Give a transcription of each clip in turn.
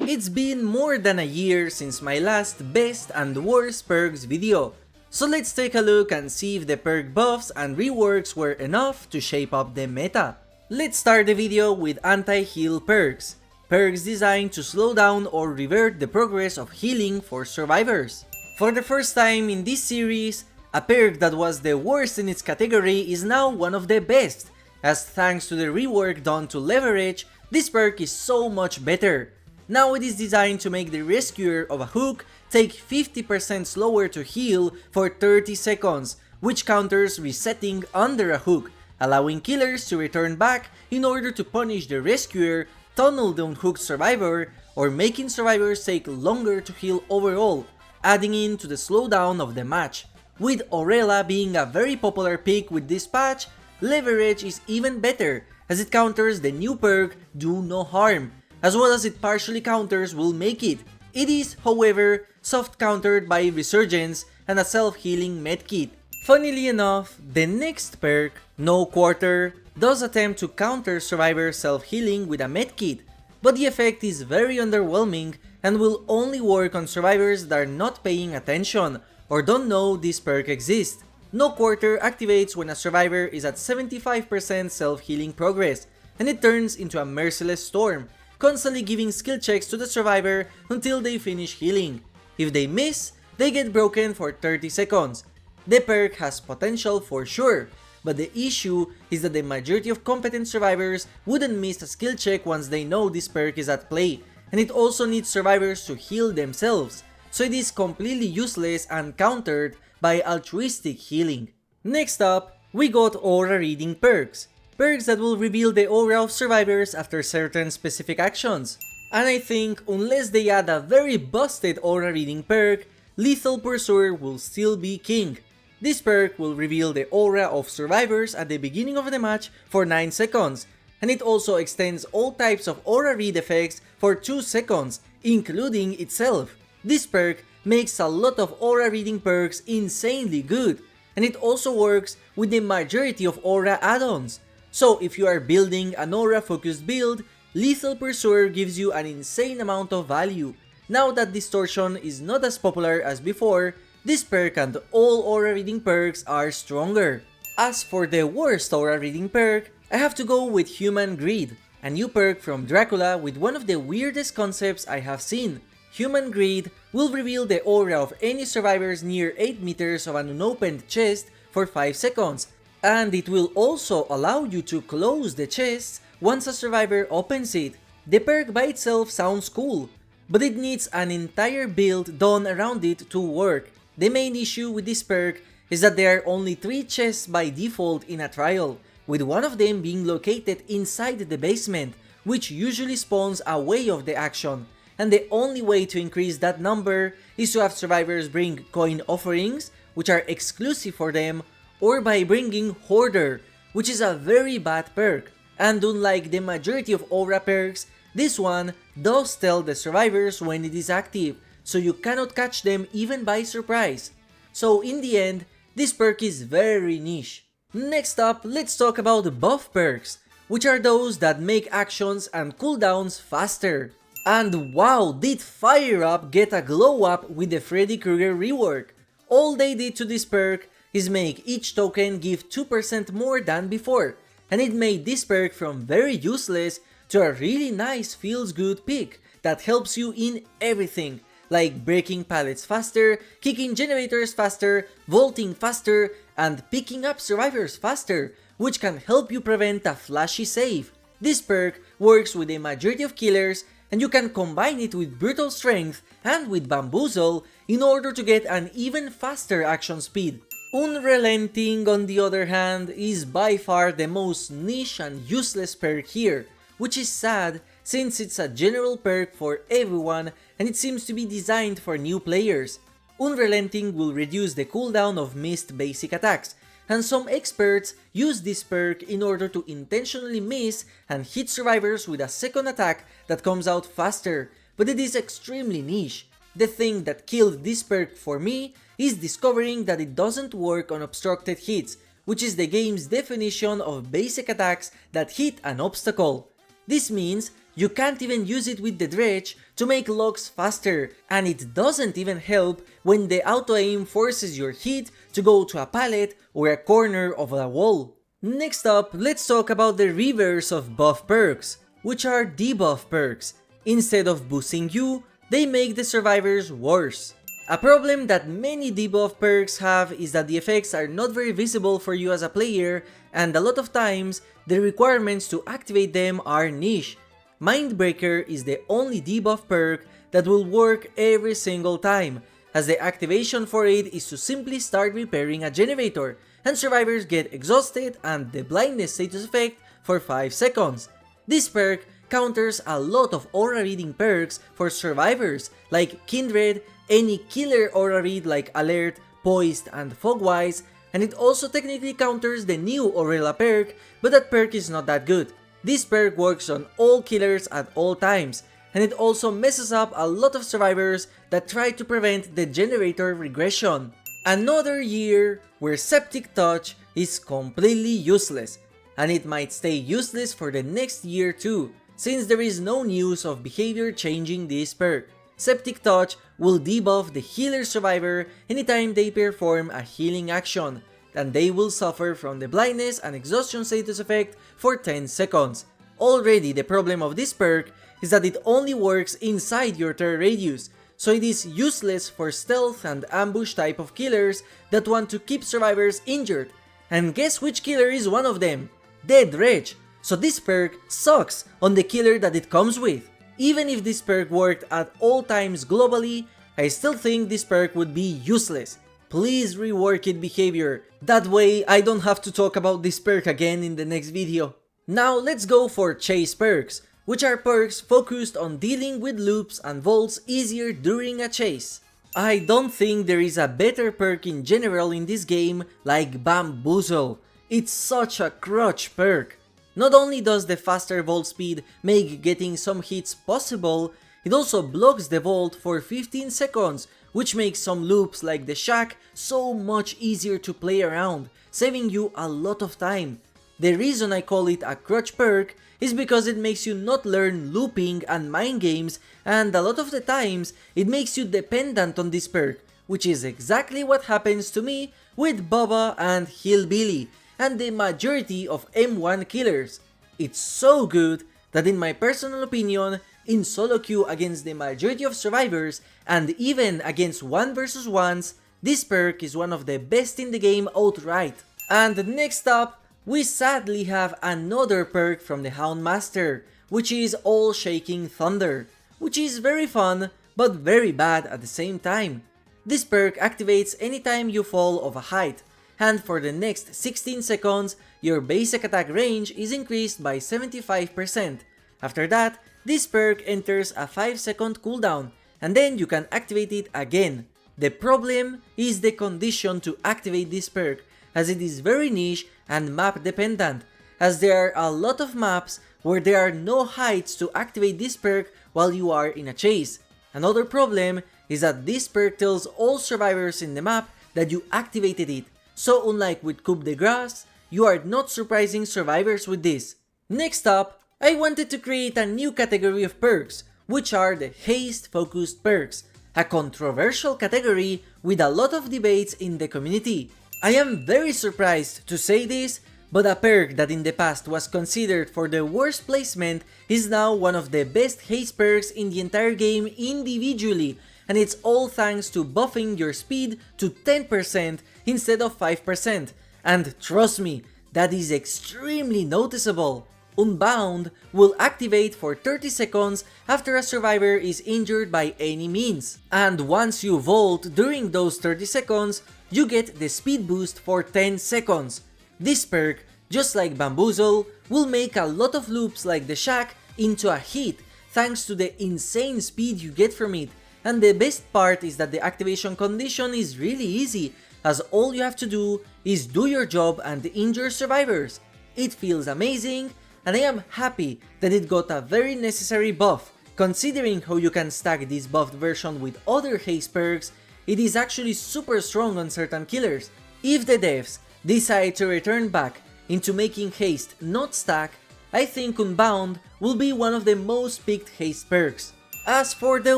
It's been more than a year since my last best and worst perks video, so let's take a look and see if the perk buffs and reworks were enough to shape up the meta. Let's start the video with anti-heal perks, perks designed to slow down or revert the progress of healing for survivors. For the first time in this series, a perk that was the worst in its category is now one of the best, as thanks to the rework done to leverage, this perk is so much better. Now it is designed to make the rescuer of a hook take 50% slower to heal for 30 seconds, which counters resetting under a hook, allowing killers to return back in order to punish the rescuer, tunnel the unhooked survivor, or making survivors take longer to heal overall, adding in to the slowdown of the match. With Orela being a very popular pick with this patch, leverage is even better, as it counters the new perk Do No Harm, as well as it partially counters Will Make It. It is, however, soft countered by Resurgence and a self-healing medkit. Funnily enough, the next perk, No Quarter, does attempt to counter survivor self-healing with a medkit, but the effect is very underwhelming and will only work on survivors that are not paying attention or don't know this perk exists. No Quarter activates when a survivor is at 75% self-healing progress, and it turns into a merciless storm, constantly giving skill checks to the survivor until they finish healing. If they miss, they get broken for 30 seconds. The perk has potential for sure, but the issue is that the majority of competent survivors wouldn't miss a skill check once they know this perk is at play, and it also needs survivors to heal themselves, so it is completely useless and countered by altruistic healing. Next up, we got aura reading perks. Perks that will reveal the aura of survivors after certain specific actions. And I think unless they add a very busted aura reading perk, Lethal Pursuer will still be king. This perk will reveal the aura of survivors at the beginning of the match for 9 seconds, and it also extends all types of aura read effects for 2 seconds, including itself. This perk makes a lot of aura reading perks insanely good, and it also works with the majority of aura add-ons. So if you are building an aura focused build, Lethal Pursuer gives you an insane amount of value. Now that Distortion is not as popular as before, this perk and all aura reading perks are stronger. As for the worst aura reading perk, I have to go with Human Greed, a new perk from Dracula with one of the weirdest concepts I have seen. Human Greed will reveal the aura of any survivors near 8 meters of an unopened chest for 5 seconds, and it will also allow you to close the chest once a survivor opens it. The perk by itself sounds cool, but it needs an entire build done around it to work. The main issue with this perk is that there are only 3 chests by default in a trial, with one of them being located inside the basement, which usually spawns away of the action, and the only way to increase that number is to have survivors bring coin offerings, which are exclusive for them, or by bringing Hoarder, which is a very bad perk. And unlike the majority of aura perks, this one does tell the survivors when it is active, so you cannot catch them even by surprise. So in the end, this perk is very niche. Next up, let's talk about buff perks, which are those that make actions and cooldowns faster. And wow, did Fire Up get a glow up with the Freddy Krueger rework. All they did to this perk is make each token give 2% more than before, and it made this perk from very useless to a really nice feels good pick that helps you in everything, like breaking pallets faster, kicking generators faster, vaulting faster, and picking up survivors faster, which can help you prevent a flashy save. This perk works with a majority of killers, and you can combine it with Brutal Strength and with Bamboozle in order to get an even faster action speed. Unrelenting, on the other hand, is by far the most niche and useless perk here, which is sad since it's a general perk for everyone and it seems to be designed for new players. Unrelenting will reduce the cooldown of missed basic attacks, and some experts use this perk in order to intentionally miss and hit survivors with a second attack that comes out faster, but it is extremely niche. The thing that killed this perk for me is discovering that it doesn't work on obstructed hits, which is the game's definition of basic attacks that hit an obstacle. This means you can't even use it with the dredge to make locks faster, and it doesn't even help when the auto-aim forces your hit to go to a pallet or a corner of a wall. Next up, let's talk about the reverse of buff perks, which are debuff perks. Instead of boosting you, they make the survivors worse. A problem that many debuff perks have is that the effects are not very visible for you as a player, and a lot of times the requirements to activate them are niche. Mindbreaker is the only debuff perk that will work every single time, as the activation for it is to simply start repairing a generator, and survivors get exhausted and the blindness status effect for 5 seconds. This perk counters a lot of aura reading perks for survivors like Kindred, any killer aura read like Alert, Poised, and Fogwise, and it also technically counters the new Aurela perk, but that perk is not that good. This perk works on all killers at all times, and it also messes up a lot of survivors that try to prevent the generator regression. Another year where Septic Touch is completely useless, and it might stay useless for the next year too, since there is no news of behavior changing this perk. Septic Touch will debuff the healer survivor anytime they perform a healing action, and they will suffer from the blindness and exhaustion status effect for 10 seconds. Already the problem of this perk is that it only works inside your terror radius, so it is useless for stealth and ambush type of killers that want to keep survivors injured. And guess which killer is one of them? Dead Reg. So this perk sucks on the killer that it comes with. Even if this perk worked at all times globally, I still think this perk would be useless. Please rework its behavior, that way I don't have to talk about this perk again in the next video. Now let's go for Chase Perks, which are perks focused on dealing with loops and vaults easier during a chase. I don't think there is a better perk in general in this game like Bamboozle. It's such a crutch perk. Not only does the faster vault speed make getting some hits possible, it also blocks the vault for 15 seconds, which makes some loops like the shack so much easier to play around, saving you a lot of time. The reason I call it a crutch perk is because it makes you not learn looping and mind games, and a lot of the times it makes you dependent on this perk, which is exactly what happens to me with Bubba and Hillbilly, and the majority of M1 killers. It's so good that in my personal opinion, in solo queue against the majority of survivors, and even against 1 vs 1s, this perk is one of the best in the game outright. And next up, we sadly have another perk from the Houndmaster, which is All Shaking Thunder, which is very fun, but very bad at the same time. This perk activates anytime you fall off a height, and for the next 16 seconds, your basic attack range is increased by 75%. After that, this perk enters a 5-second cooldown, and then you can activate it again. The problem is the condition to activate this perk, as it is very niche and map dependent, as there are a lot of maps where there are no heights to activate this perk while you are in a chase. Another problem is that this perk tells all survivors in the map that you activated it, so unlike with Coup de Grace, you are not surprising survivors with this. Next up, I wanted to create a new category of perks, which are the Haste focused perks, a controversial category with a lot of debates in the community. I am very surprised to say this, but a perk that in the past was considered for the worst placement is now one of the best haste perks in the entire game individually, and it's all thanks to buffing your speed to 10% instead of 5%, and trust me, that is extremely noticeable. Unbound will activate for 30 seconds after a survivor is injured by any means, and once you vault during those 30 seconds, you get the speed boost for 10 seconds. This perk, just like Bamboozle, will make a lot of loops like the shack into a hit thanks to the insane speed you get from it, and the best part is that the activation condition is really easy, as all you have to do is do your job and injure survivors. It feels amazing, and I am happy that it got a very necessary buff. Considering how you can stack this buffed version with other haste perks, it is actually super strong on certain killers. If the devs decide to return back into making haste not stack, I think Unbound will be one of the most picked haste perks. As for the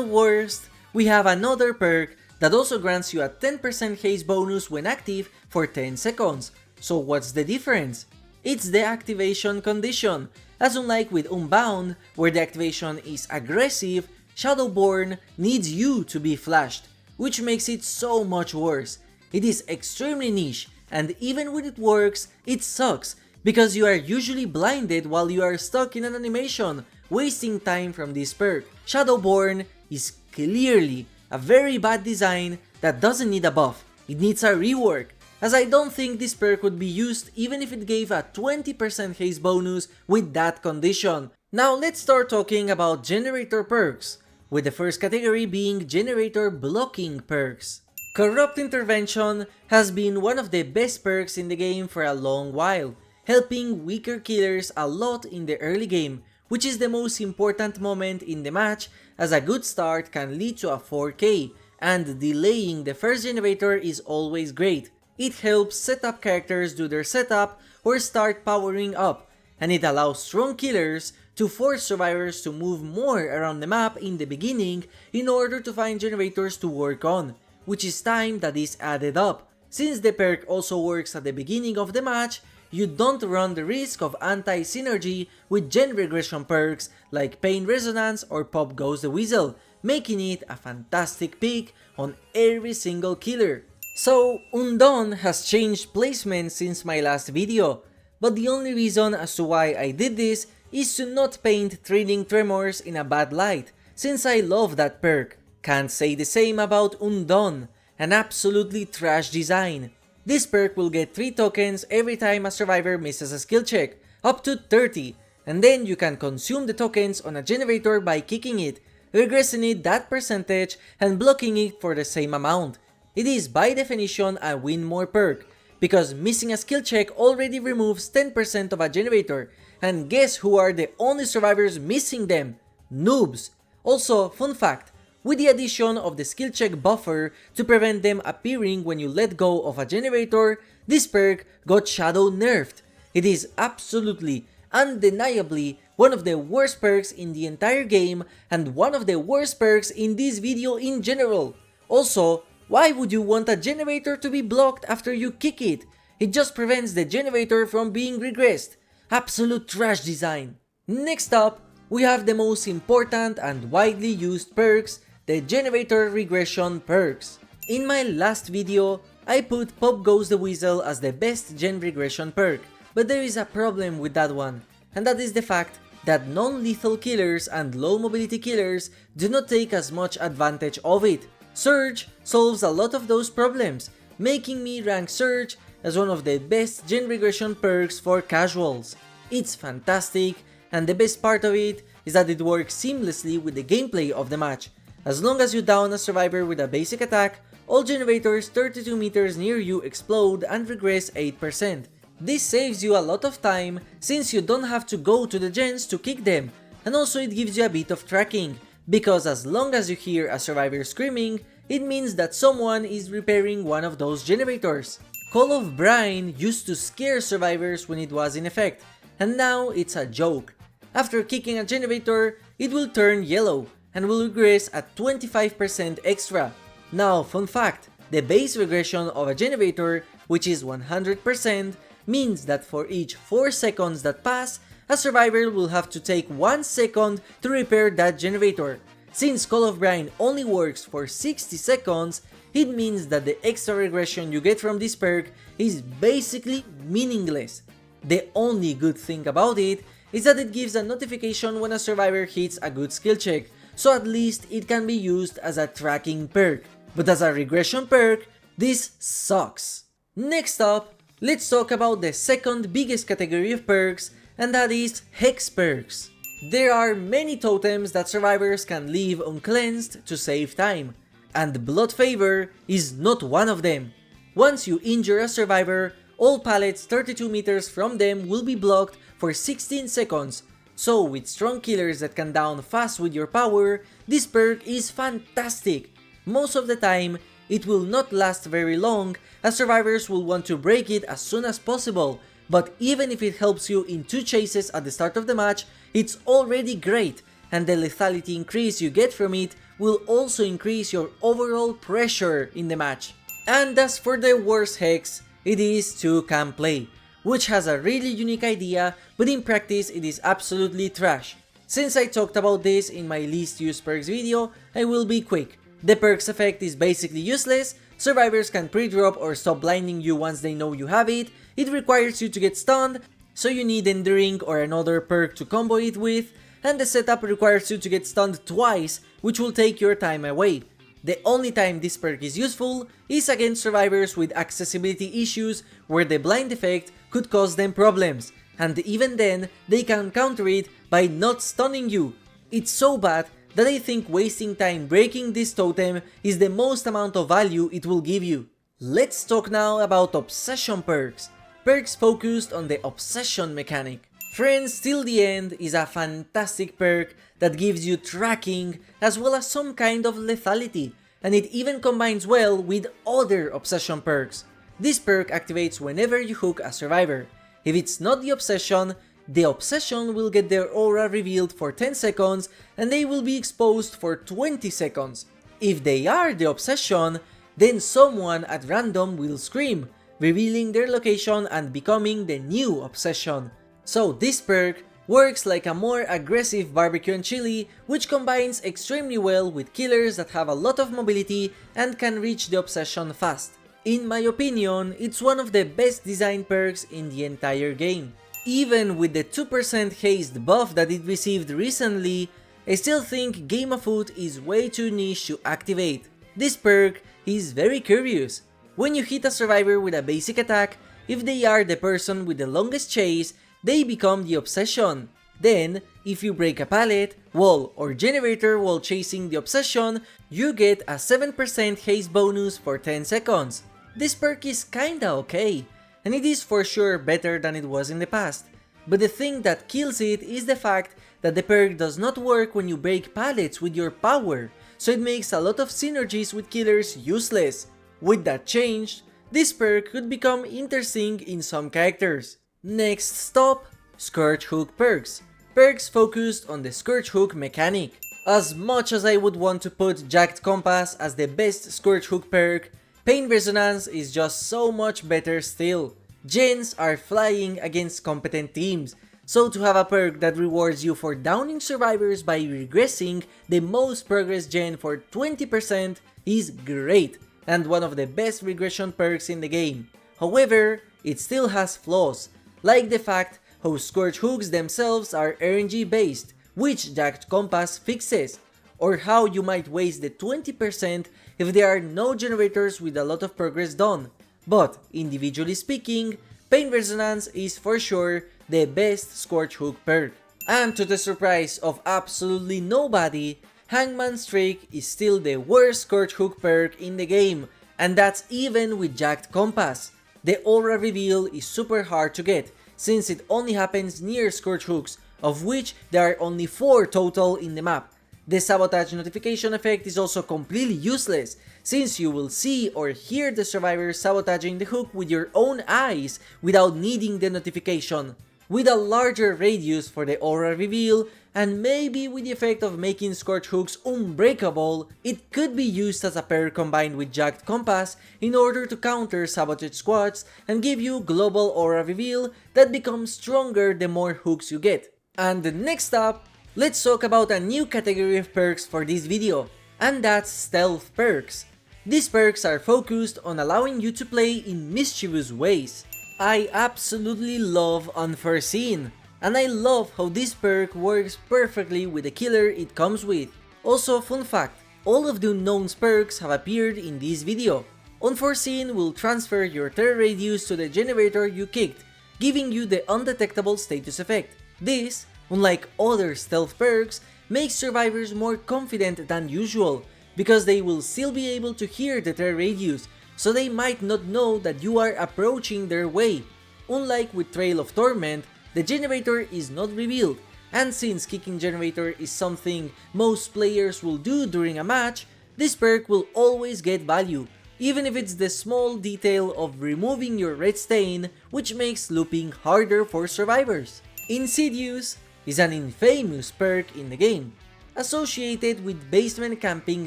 worst, we have another perk that also grants you a 10% haste bonus when active for 10 seconds. So what's the difference? It's the activation condition. As unlike with Unbound, where the activation is aggressive, Shadowborn needs you to be flashed, which makes it so much worse. It is extremely niche, and even when it works, it sucks, because you are usually blinded while you are stuck in an animation, wasting time from this perk. Shadowborn is clearly a very bad design that doesn't need a buff, it needs a rework, as I don't think this perk would be used even if it gave a 20% haste bonus with that condition. Now let's start talking about generator perks, with the first category being generator blocking perks. Corrupt Intervention has been one of the best perks in the game for a long while, helping weaker killers a lot in the early game, which is the most important moment in the match, as a good start can lead to a 4k, and delaying the first generator is always great. It helps setup characters do their setup or start powering up, and it allows strong killers to force survivors to move more around the map in the beginning in order to find generators to work on, which is time that is added up. Since the perk also works at the beginning of the match, you don't run the risk of anti-synergy with gen regression perks like Pain Resonance or Pop Goes the Weasel, making it a fantastic pick on every single killer. So, Undone has changed placement since my last video, but the only reason as to why I did this is to not paint Trading Tremors in a bad light, since I love that perk. Can't say the same about Undone, an absolutely trash design. This perk will get 3 tokens every time a survivor misses a skill check, up to 30, and then you can consume the tokens on a generator by kicking it, regressing it that percentage and blocking it for the same amount. It is by definition a win more perk, because missing a skill check already removes 10% of a generator, and guess who are the only survivors missing them? Noobs! Also, fun fact, with the addition of the skill check buffer to prevent them appearing when you let go of a generator, this perk got shadow nerfed. It is absolutely, undeniably, one of the worst perks in the entire game and one of the worst perks in this video in general. Also, why would you want a generator to be blocked after you kick it? It just prevents the generator from being regressed. Absolute trash design. Next up, we have the most important and widely used perks, the Generator Regression Perks. In my last video, I put Pop Goes the Weasel as the best gen regression perk, but there is a problem with that one, and that is the fact that non-lethal killers and low mobility killers do not take as much advantage of it. Surge solves a lot of those problems, making me rank Surge as one of the best gen regression perks for casuals. It's fantastic, and the best part of it is that it works seamlessly with the gameplay of the match. As long as you down a survivor with a basic attack, all generators 32 meters near you explode and regress 8%. This saves you a lot of time since you don't have to go to the gens to kick them, and also it gives you a bit of tracking, because as long as you hear a survivor screaming, it means that someone is repairing one of those generators. Call of Brine used to scare survivors when it was in effect, and now it's a joke. After kicking a generator, it will turn yellow and will regress at 25% extra. Now, fun fact, the base regression of a generator, which is 100%, means that for each 4 seconds that pass, a survivor will have to take 1 second to repair that generator. Since Call of Brine only works for 60 seconds, it means that the extra regression you get from this perk is basically meaningless. The only good thing about it is that it gives a notification when a survivor hits a good skill check, so at least it can be used as a tracking perk. But as a regression perk, this sucks. Next up, let's talk about the second biggest category of perks, and that is Hex Perks. There are many totems that survivors can leave uncleansed to save time, and Blood Favor is not one of them. Once you injure a survivor, all pallets 32 meters from them will be blocked for 16 seconds, so with strong killers that can down fast with your power, this perk is fantastic. Most of the time, it will not last very long, as survivors will want to break it as soon as possible, but even if it helps you in 2 chases at the start of the match, it's already great, and the lethality increase you get from it will also increase your overall pressure in the match. And as for the worst hex, it is Two Can Play, which has a really unique idea, but in practice it is absolutely trash. Since I talked about this in my least used perks video, I will be quick. The perks effect is basically useless, survivors can pre-drop or stop blinding you once they know you have it, it requires you to get stunned, so you need Enduring or another perk to combo it with, and the setup requires you to get stunned twice, which will take your time away. The only time this perk is useful is against survivors with accessibility issues where the blind effect could cause them problems, and even then they can counter it by not stunning you. It's so bad that I think wasting time breaking this totem is the most amount of value it will give you. Let's talk now about Obsession Perks. Perks focused on the obsession mechanic. Friends Till the End is a fantastic perk that gives you tracking as well as some kind of lethality, and it even combines well with other obsession perks. This perk activates whenever you hook a survivor. If it's not the obsession will get their aura revealed for 10 seconds and they will be exposed for 20 seconds. If they are the obsession, then someone at random will scream, revealing their location and becoming the new obsession. So this perk works like a more aggressive barbecue and chili, which combines extremely well with killers that have a lot of mobility and can reach the obsession fast. In my opinion, it's one of the best designed perks in the entire game. Even with the 2% haste buff that it received recently, I still think Game Afoot is way too niche to activate. This perk is very curious. When you hit a survivor with a basic attack, if they are the person with the longest chase, they become the obsession. Then, if you break a pallet, wall, or generator while chasing the obsession, you get a 7% haste bonus for 10 seconds. This perk is kinda okay, and it is for sure better than it was in the past. But the thing that kills it is the fact that the perk does not work when you break pallets with your power, so it makes a lot of synergies with killers useless. With that changed, this perk could become interesting in some characters. Next stop, Scourge Hook Perks. Perks focused on the Scourge Hook mechanic. As much as I would want to put Jagged Compass as the best Scourge Hook perk, Pain Resonance is just so much better still. Gens are flying against competent teams, so to have a perk that rewards you for downing survivors by regressing the most progress gen for 20% is great, and one of the best regression perks in the game. However, it still has flaws, like the fact how Scourge Hooks themselves are RNG based, which Jagged Compass fixes, or how you might waste the 20% if there are no generators with a lot of progress done. But individually speaking, Pain Resonance is for sure the best Scourge Hook perk. And to the surprise of absolutely nobody, Hangman Streak is still the worst Scourge Hook perk in the game, and that's even with Jagged Compass. The aura reveal is super hard to get, since it only happens near Scourge Hooks, of which there are only 4 total in the map. The sabotage notification effect is also completely useless, since you will see or hear the survivor sabotaging the hook with your own eyes without needing the notification. With a larger radius for the aura reveal, and maybe with the effect of making Scourge Hooks unbreakable, it could be used as a pair combined with Jagged Compass in order to counter sabotage squads and give you global aura reveal that becomes stronger the more hooks you get. And next up, let's talk about a new category of perks for this video, and that's Stealth Perks. These perks are focused on allowing you to play in mischievous ways. I absolutely love Unforeseen, and I love how this perk works perfectly with the killer it comes with. Also, fun fact, all of the unknown perks have appeared in this video. Unforeseen will transfer your terror radius to the generator you kicked, giving you the undetectable status effect. This, unlike other stealth perks, makes survivors more confident than usual, because they will still be able to hear the terror radius, so they might not know that you are approaching their way. Unlike with Trail of Torment, the generator is not revealed, and since kicking generator is something most players will do during a match, this perk will always get value, even if it's the small detail of removing your red stain, which makes looping harder for survivors. Insidious is an infamous perk in the game, associated with basement camping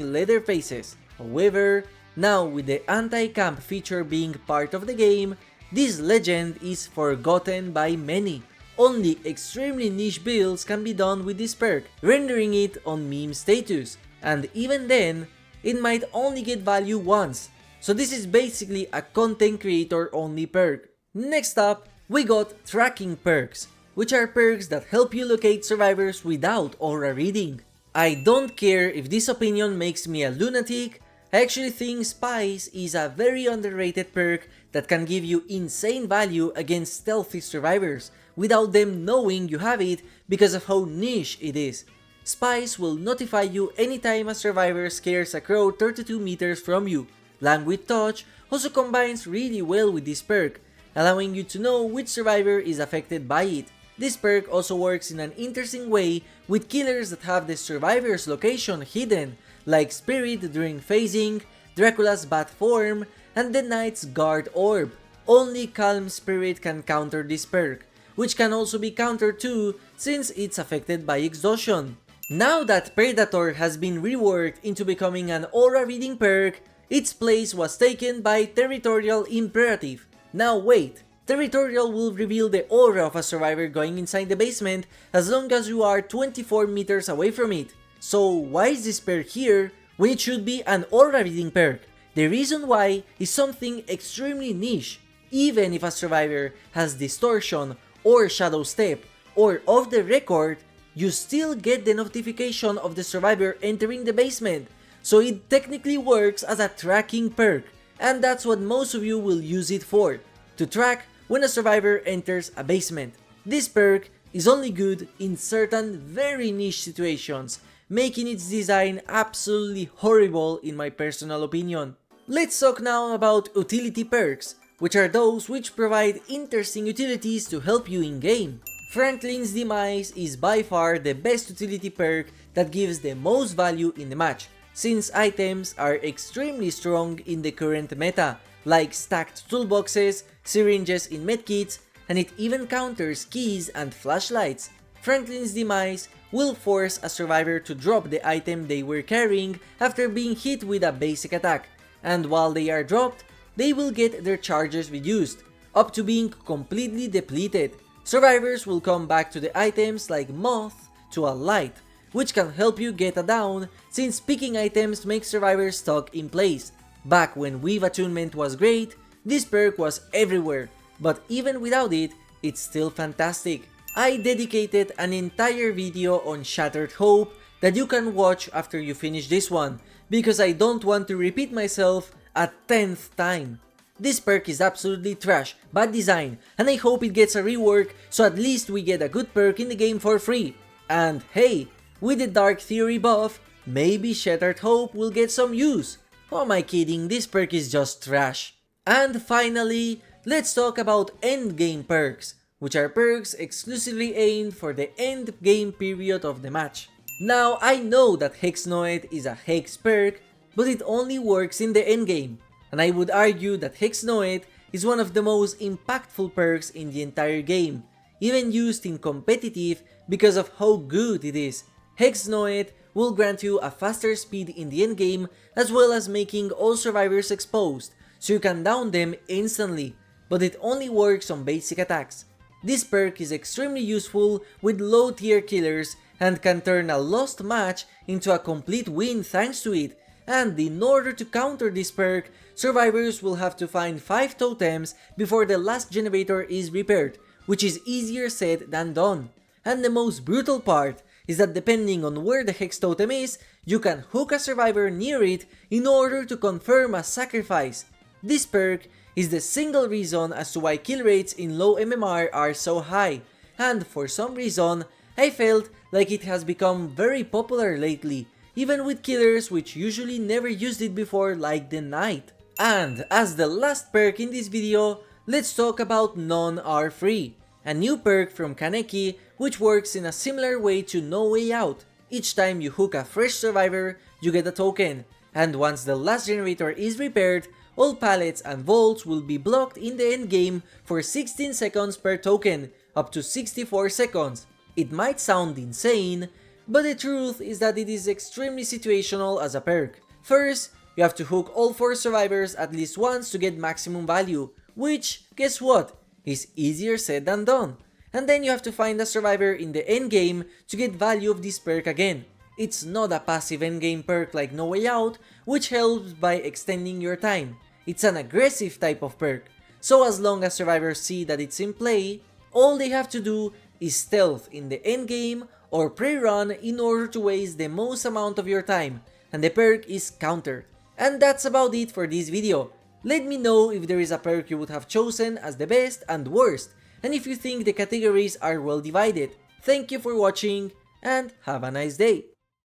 Leatherfaces. However, now with the anti-camp feature being part of the game, this legend is forgotten by many. Only extremely niche builds can be done with this perk, rendering it on meme status, and even then, it might only get value once, so this is basically a content creator only perk. Next up, we got Tracking Perks, which are perks that help you locate survivors without aura reading. I don't care if this opinion makes me a lunatic, I actually think Spies is a very underrated perk that can give you insane value against stealthy survivors without them knowing you have it because of how niche it is. Spies will notify you anytime a survivor scares a crow 32 meters from you. Languid Touch also combines really well with this perk, allowing you to know which survivor is affected by it. This perk also works in an interesting way with killers that have the survivor's location hidden, like Spirit during phasing, Dracula's Bat form, and the Knight's Guard Orb. Only Calm Spirit can counter this perk, which can also be countered too since it's affected by exhaustion. Now that Predator has been reworked into becoming an aura reading perk, its place was taken by Territorial Imperative. Now wait, Territorial will reveal the aura of a survivor going inside the basement as long as you are 24 meters away from it. So why is this perk here when it should be an aura reading perk? The reason why is something extremely niche. Even if a survivor has distortion or shadow step or off the record, you still get the notification of the survivor entering the basement. So it technically works as a tracking perk, and that's what most of you will use it for, to track when a survivor enters a basement. This perk is only good in certain very niche situations, making its design absolutely horrible in my personal opinion. Let's talk now about utility perks, which are those which provide interesting utilities to help you in-game. Franklin's Demise is by far the best utility perk that gives the most value in the match, since items are extremely strong in the current meta, like stacked toolboxes, syringes in medkits, and it even counters keys and flashlights. Franklin's Demise will force a survivor to drop the item they were carrying after being hit with a basic attack, and while they are dropped, they will get their charges reduced, up to being completely depleted. Survivors will come back to the items like Moth to a Light, which can help you get a down since picking items makes survivors stuck in place. Back when Weave Attunement was great, this perk was everywhere, but even without it, it's still fantastic. I dedicated an entire video on Shattered Hope that you can watch after you finish this one, because I don't want to repeat myself a 10th time. This perk is absolutely trash, bad design, and I hope it gets a rework so at least we get a good perk in the game for free. And hey, with the Dark Theory buff, maybe Shattered Hope will get some use. Who am I kidding, this perk is just trash. And finally, let's talk about Endgame Perks, which are perks exclusively aimed for the end game period of the match. Now, I know that Hex Noed is a Hex perk, but it only works in the endgame, and I would argue that Hex Noed is one of the most impactful perks in the entire game, even used in competitive because of how good it is. Hex Noed will grant you a faster speed in the endgame as well as making all survivors exposed, so you can down them instantly, but it only works on basic attacks. This perk is extremely useful with low tier killers and can turn a lost match into a complete win thanks to it, and in order to counter this perk, survivors will have to find 5 totems before the last generator is repaired, which is easier said than done. And the most brutal part is that depending on where the Hex totem is, you can hook a survivor near it in order to confirm a sacrifice. This perk is the single reason as to why kill rates in low MMR are so high, and for some reason, I felt like it has become very popular lately, even with killers which usually never used it before like the Knight. And as the last perk in this video, let's talk about None Are Free, a new perk from Kaneki which works in a similar way to No Way Out. Each time you hook a fresh survivor, you get a token, and once the last generator is repaired, all pallets and vaults will be blocked in the endgame for 16 seconds per token, up to 64 seconds. It might sound insane, but the truth is that it is extremely situational as a perk. First, you have to hook all 4 survivors at least once to get maximum value, which, guess what, is easier said than done. And then you have to find a survivor in the endgame to get value of this perk again. It's not a passive endgame perk like No Way Out, which helps by extending your time. It's an aggressive type of perk, so as long as survivors see that it's in play, all they have to do is stealth in the endgame or pre-run in order to waste the most amount of your time, and the perk is countered. And that's about it for this video. Let me know if there is a perk you would have chosen as the best and worst, and if you think the categories are well divided. Thank you for watching, and have a nice day.